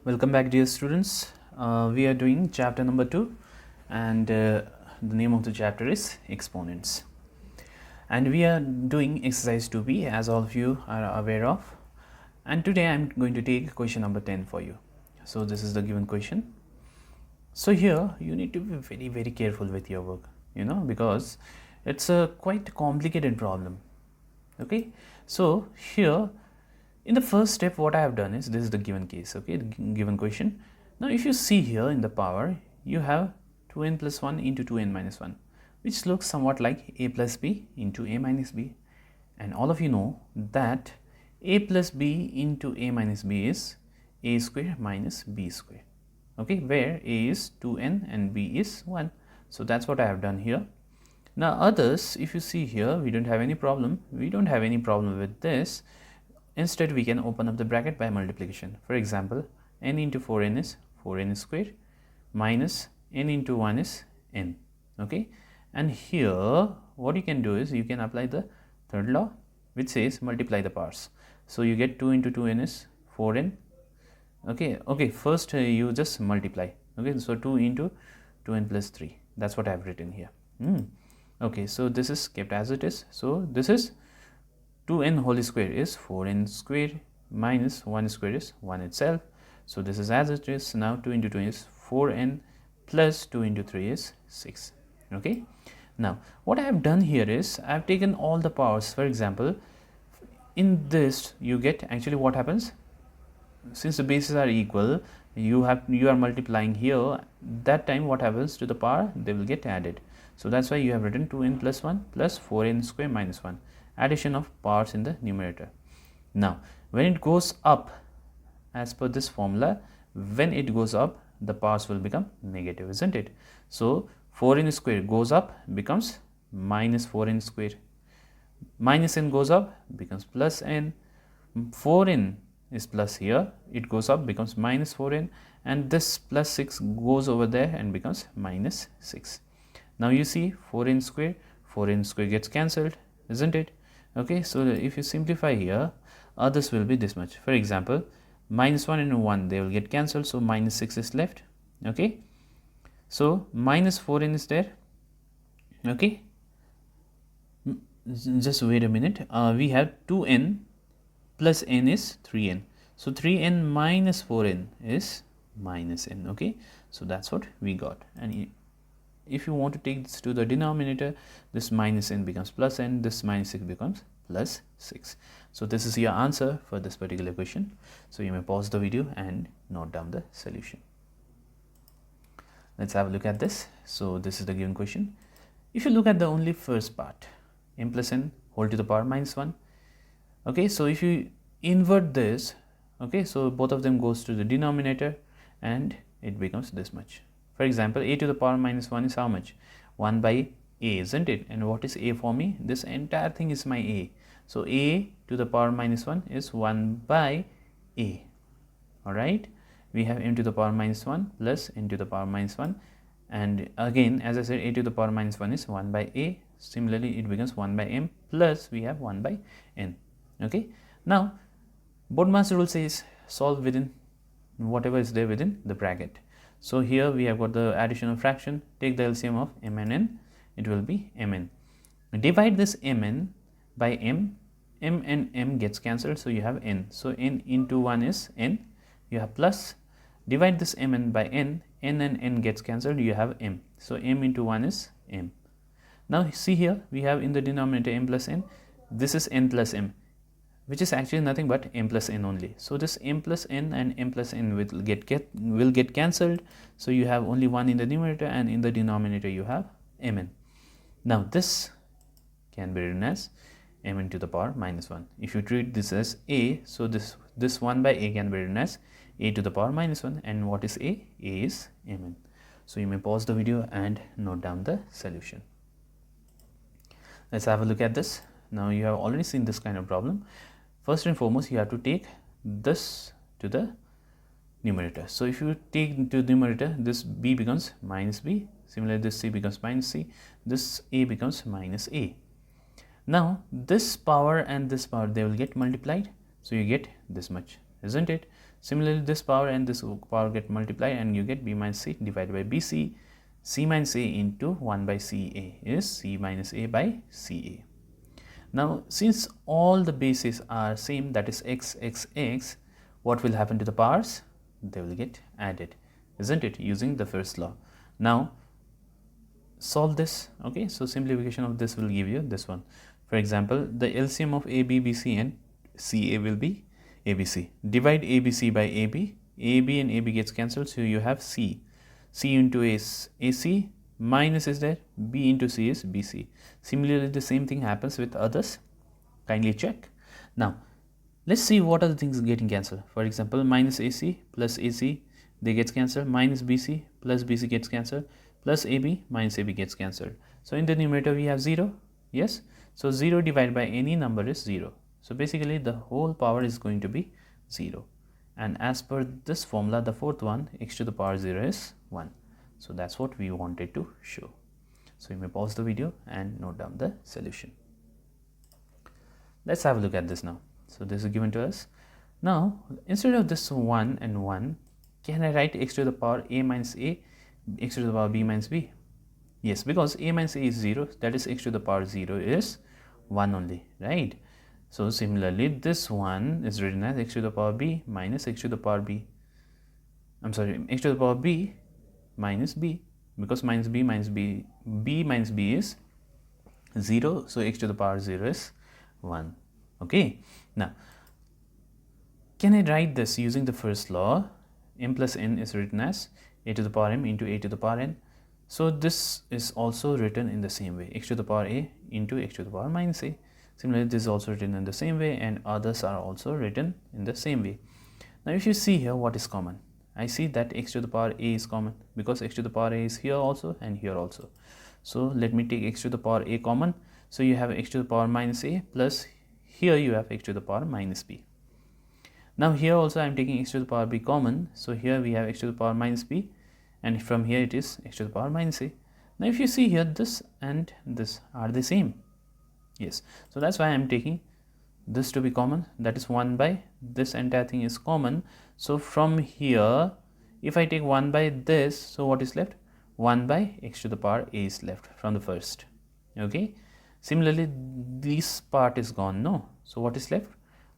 Welcome back, dear students. We are doing chapter number 2 and the name of the chapter is Exponents. And we are doing exercise 2b as all of you are aware of. And today I am going to take question number 10 for you. So this is the given question. So here you need to be very careful with your work, because it's a quite complicated problem. Okay, so here in the first step what I have done is, this is the given case, okay, the given question. Now if you see here in the power, you have 2n plus 1 into 2n minus 1, which looks somewhat like a plus b into a minus b, and all of you know that a plus b into a minus b is a square minus b square, okay, where a is 2n and b is 1. So that's what I have done here. Now others, if you see here, we don't have any problem with this. Instead, we can open up the bracket by multiplication. For example, n into 4n is 4n square minus n into 1 is n. Okay, and here what you can do is you can apply the third law, which says multiply the powers. So you get 2 into 2n is 4n. Okay, first you just multiply. Okay, so 2 into 2n plus 3. That's what I have written here. Okay, so this is kept as it is. So this is 2n whole square is 4n square minus 1 square is 1 itself. So this is as it is. Now 2 into 2 is 4n plus 2 into 3 is 6. Okay. Now what I have done here is I have taken all the powers. For example, in this you get, actually what happens, since the bases are equal, you are multiplying here. That time what happens to the power, they will get added. So that's why you have written 2n plus 1 plus 4n square minus 1, addition of powers in the numerator. Now when it goes up, as per this formula, when it goes up, the powers will become negative, isn't it? So 4n square goes up, becomes minus 4n square, minus n goes up, becomes plus n, 4n is plus here, it goes up, becomes minus 4n, and this plus 6 goes over there and becomes minus 6. Now you see 4n square gets cancelled, isn't it? Okay, so if you simplify here, others will be this much. For example, minus 1 and 1, they will get cancelled, so minus 6 is left. Okay, so minus 4n is there. Okay, just wait a minute. We have 2n plus n is 3n, so 3n minus 4n is minus n. Okay, so that's what we got. And if you want to take this to the denominator, this minus n becomes plus n, this minus 6 becomes plus 6. So this is your answer for this particular question. So you may pause the video and note down the solution. Let's have a look at this. So this is the given question. If you look at the only first part, m plus n whole to the power minus 1. Okay, so if you invert this, okay, so both of them goes to the denominator and it becomes this much. For example, a to the power minus 1 is how much? 1 by a, isn't it? And what is a for me? This entire thing is my a. So a to the power minus 1 is 1 by a. Alright, we have m to the power minus 1 plus n to the power minus 1, and again, as I said, a to the power minus 1 is 1 by a. Similarly, it becomes 1 by m plus we have 1 by n. Okay, now Bodmer's rule says solve within whatever is there within the bracket. So here we have got the additional fraction. Take the LCM of m and n, it will be mn. Divide this mn by m and m gets cancelled, so you have n. So n into 1 is n, you have plus. Divide this mn by n and n gets cancelled, you have m. So m into 1 is m. Now see here, we have in the denominator m plus n, this is n plus m, which is actually nothing but m plus n only. So this m plus n and m plus n will get cancelled. So you have only 1 in the numerator, and in the denominator you have mn. Now this can be written as mn to the power minus 1. If you treat this as a, so this 1 by a can be written as a to the power minus 1. And what is a? A is mn. So you may pause the video and note down the solution. Let's have a look at this. Now you have already seen this kind of problem. First and foremost, you have to take this to the numerator. So if you take to the numerator, this b becomes minus b. Similarly, this c becomes minus c. This a becomes minus a. Now this power and this power, they will get multiplied. So you get this much, isn't it? Similarly, this power and this power get multiplied and you get b minus c divided by bc. C minus a into 1 by ca is c minus a by ca. Now, since all the bases are same, that is x, x, x, what will happen to the powers? They will get added, isn't it, using the first law. Now, solve this. Okay, so simplification of this will give you this one. For example, the LCM of AB, BC and CA will be ABC. Divide ABC by AB. AB and AB gets cancelled, so you have C. C into A is AC, minus is there, B into C is BC. Similarly, the same thing happens with others. Kindly check. Now, let's see what are the things getting cancelled. For example, minus AC plus AC, they gets cancelled. Minus BC plus BC gets cancelled. Plus AB minus AB gets cancelled. So, in the numerator we have 0. Yes. So, 0 divided by any number is 0. So, basically the whole power is going to be 0. And as per this formula, the fourth one, x to the power 0 is 1. So, that's what we wanted to show. So, you may pause the video and note down the solution. Let's have a look at this now. So, this is given to us. Now, instead of this 1 and 1, can I write x to the power a minus a, x to the power b minus b? Yes, because a minus a is 0, that is x to the power 0 is 1 only, right? So, similarly, this one is written as x to the power b minus x to the power b. X to the power b minus b, because minus b minus b, b minus b is 0. So, x to the power 0 is 1. Okay. Now, can I write this using the first law? M plus n is written as a to the power m into a to the power n. So, this is also written in the same way, x to the power a into x to the power minus a. Similarly, this is also written in the same way and others are also written in the same way. Now, if you see here what is common, I see that x to the power a is common because x to the power a is here also and here also. So, let me take x to the power a common. So, you have x to the power minus a plus here you have x to the power minus b. Now, here also I am taking x to the power b common. So, here we have x to the power minus b and from here it is x to the power minus a. Now, if you see here, this and this are the same. Yes, so that's why I am taking this to be common, that is 1 by this entire thing is common. So, from here if I take 1 by this, so what is left? 1 by x to the power a is left from the first. Okay. Similarly, this part is gone, no. So, what is left?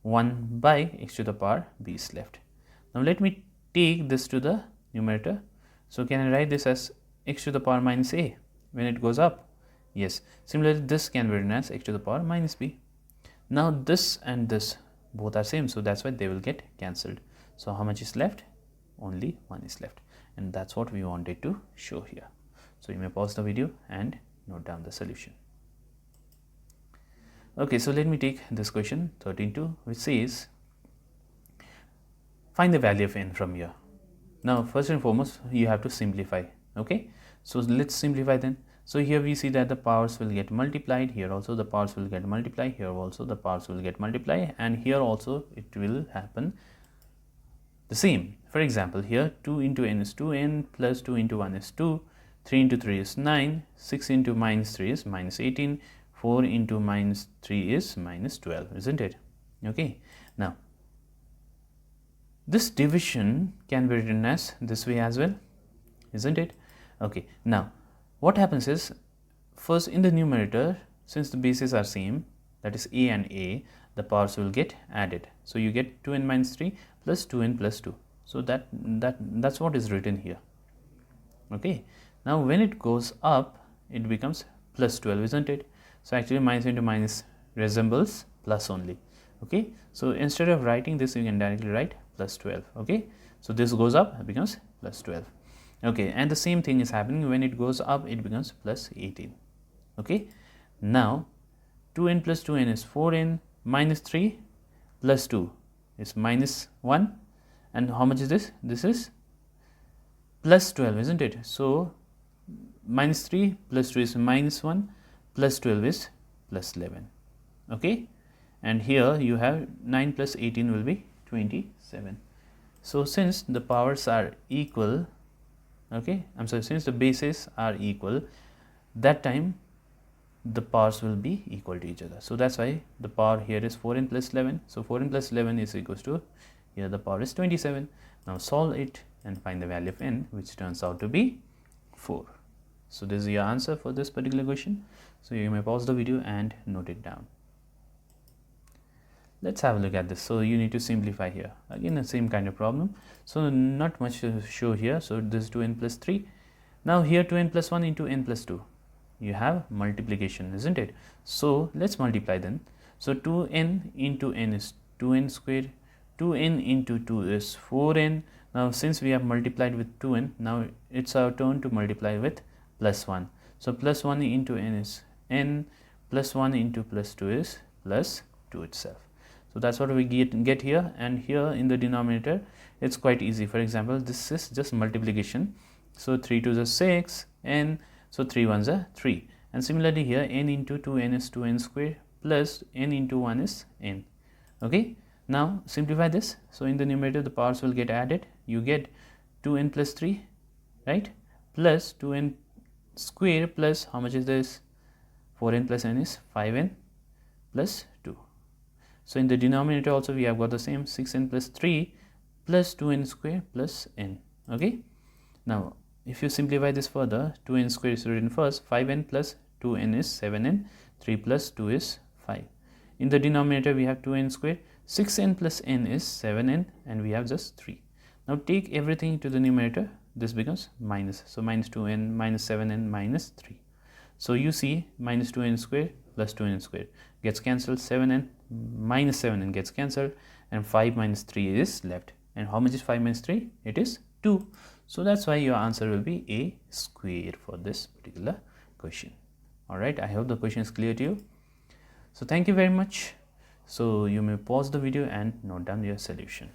1 by x to the power b is left. Now, let me take this to the numerator. So, can I write this as x to the power minus a when it goes up? Yes. Similarly, this can be written as x to the power minus b. Now, this and this both are same. So, that's why they will get cancelled. So, how much is left? Only 1 is left. And that's what we wanted to show here. So, you may pause the video and note down the solution. Okay, so let me take this question 13.2, which says find the value of n from here. Now, first and foremost, you have to simplify. Okay, so let's simplify then. So, here we see that the powers will get multiplied, here also the powers will get multiplied, here also the powers will get multiplied, and here also it will happen the same. For example, here 2 into n is 2n plus 2 into 1 is 2, 3 into 3 is 9, 6 into minus 3 is minus 18, 4 into minus 3 is minus 12, isn't it? Okay. Now, this division can be written as this way as well, isn't it? Okay. Now, what happens is, first in the numerator, since the bases are same, that is a and a, the powers will get added. So, you get 2n minus 3 plus 2n plus 2. So, that's what is written here. Okay. Now, when it goes up, it becomes plus 12, isn't it? So, actually minus into minus resembles plus only. Okay. So, instead of writing this, you can directly write plus 12. Okay. So, this goes up, it becomes plus 12. Okay, and the same thing is happening when it goes up, it becomes plus 18. Okay. Now, 2n plus 2n is 4n, minus 3 plus 2 is minus 1, and how much is this? This is plus 12, isn't it? So, minus 3 plus 2 is minus 1, plus 12 is plus 11. Okay. And here you have 9 plus 18 will be 27. So, since the powers are equal, okay, since the bases are equal, that time the powers will be equal to each other. So, that's why the power here is 4n plus 11. So, 4n plus 11 is equals to Here the power is 27. Now solve it and find the value of n, which turns out to be 4. So this is your answer for this particular question. So you may pause the video and note it down. Let's have a look at this. So you need to simplify here. Again, the same kind of problem. So not much to show here. So this is 2n plus 3. Now here 2n plus 1 into n plus 2. You have multiplication, isn't it? So let's multiply then. So 2n into n is 2n squared. 2n into 2 is 4n. Now since we have multiplied with 2n, now it's our turn to multiply with plus 1. So plus 1 into n is n, plus 1 into plus 2 is plus 2 itself. So that's what we get here, and here in the denominator it's quite easy. For example, this is just multiplication. So 3 2s are 6, n, so 3 1s are 3. And similarly here n into 2n is 2n squared plus n into 1 is n. Okay, now simplify this. So in the numerator the powers will get added. You get 2n plus 3, right, plus 2n square plus how much is this? 4n plus n is 5n plus 2. So in the denominator also we have got the same, 6n plus 3 plus 2n square plus n. Okay, now if you simplify this further, 2n square is written first, 5n plus 2n is 7n, 3 plus 2 is 5. In the denominator we have 2n square, 6n plus n is 7n, and we have just 3. Now take everything to the numerator, this becomes minus. So minus 2n, minus 7n, minus 3. So you see minus 2n square plus 2n square gets cancelled, 7n minus 7n gets cancelled, and 5 minus 3 is left. And how much is 5 minus 3? It is 2. So that's why your answer will be a square for this particular question. Alright, I hope the question is clear to you. So thank you very much. So you may pause the video and note down your solution.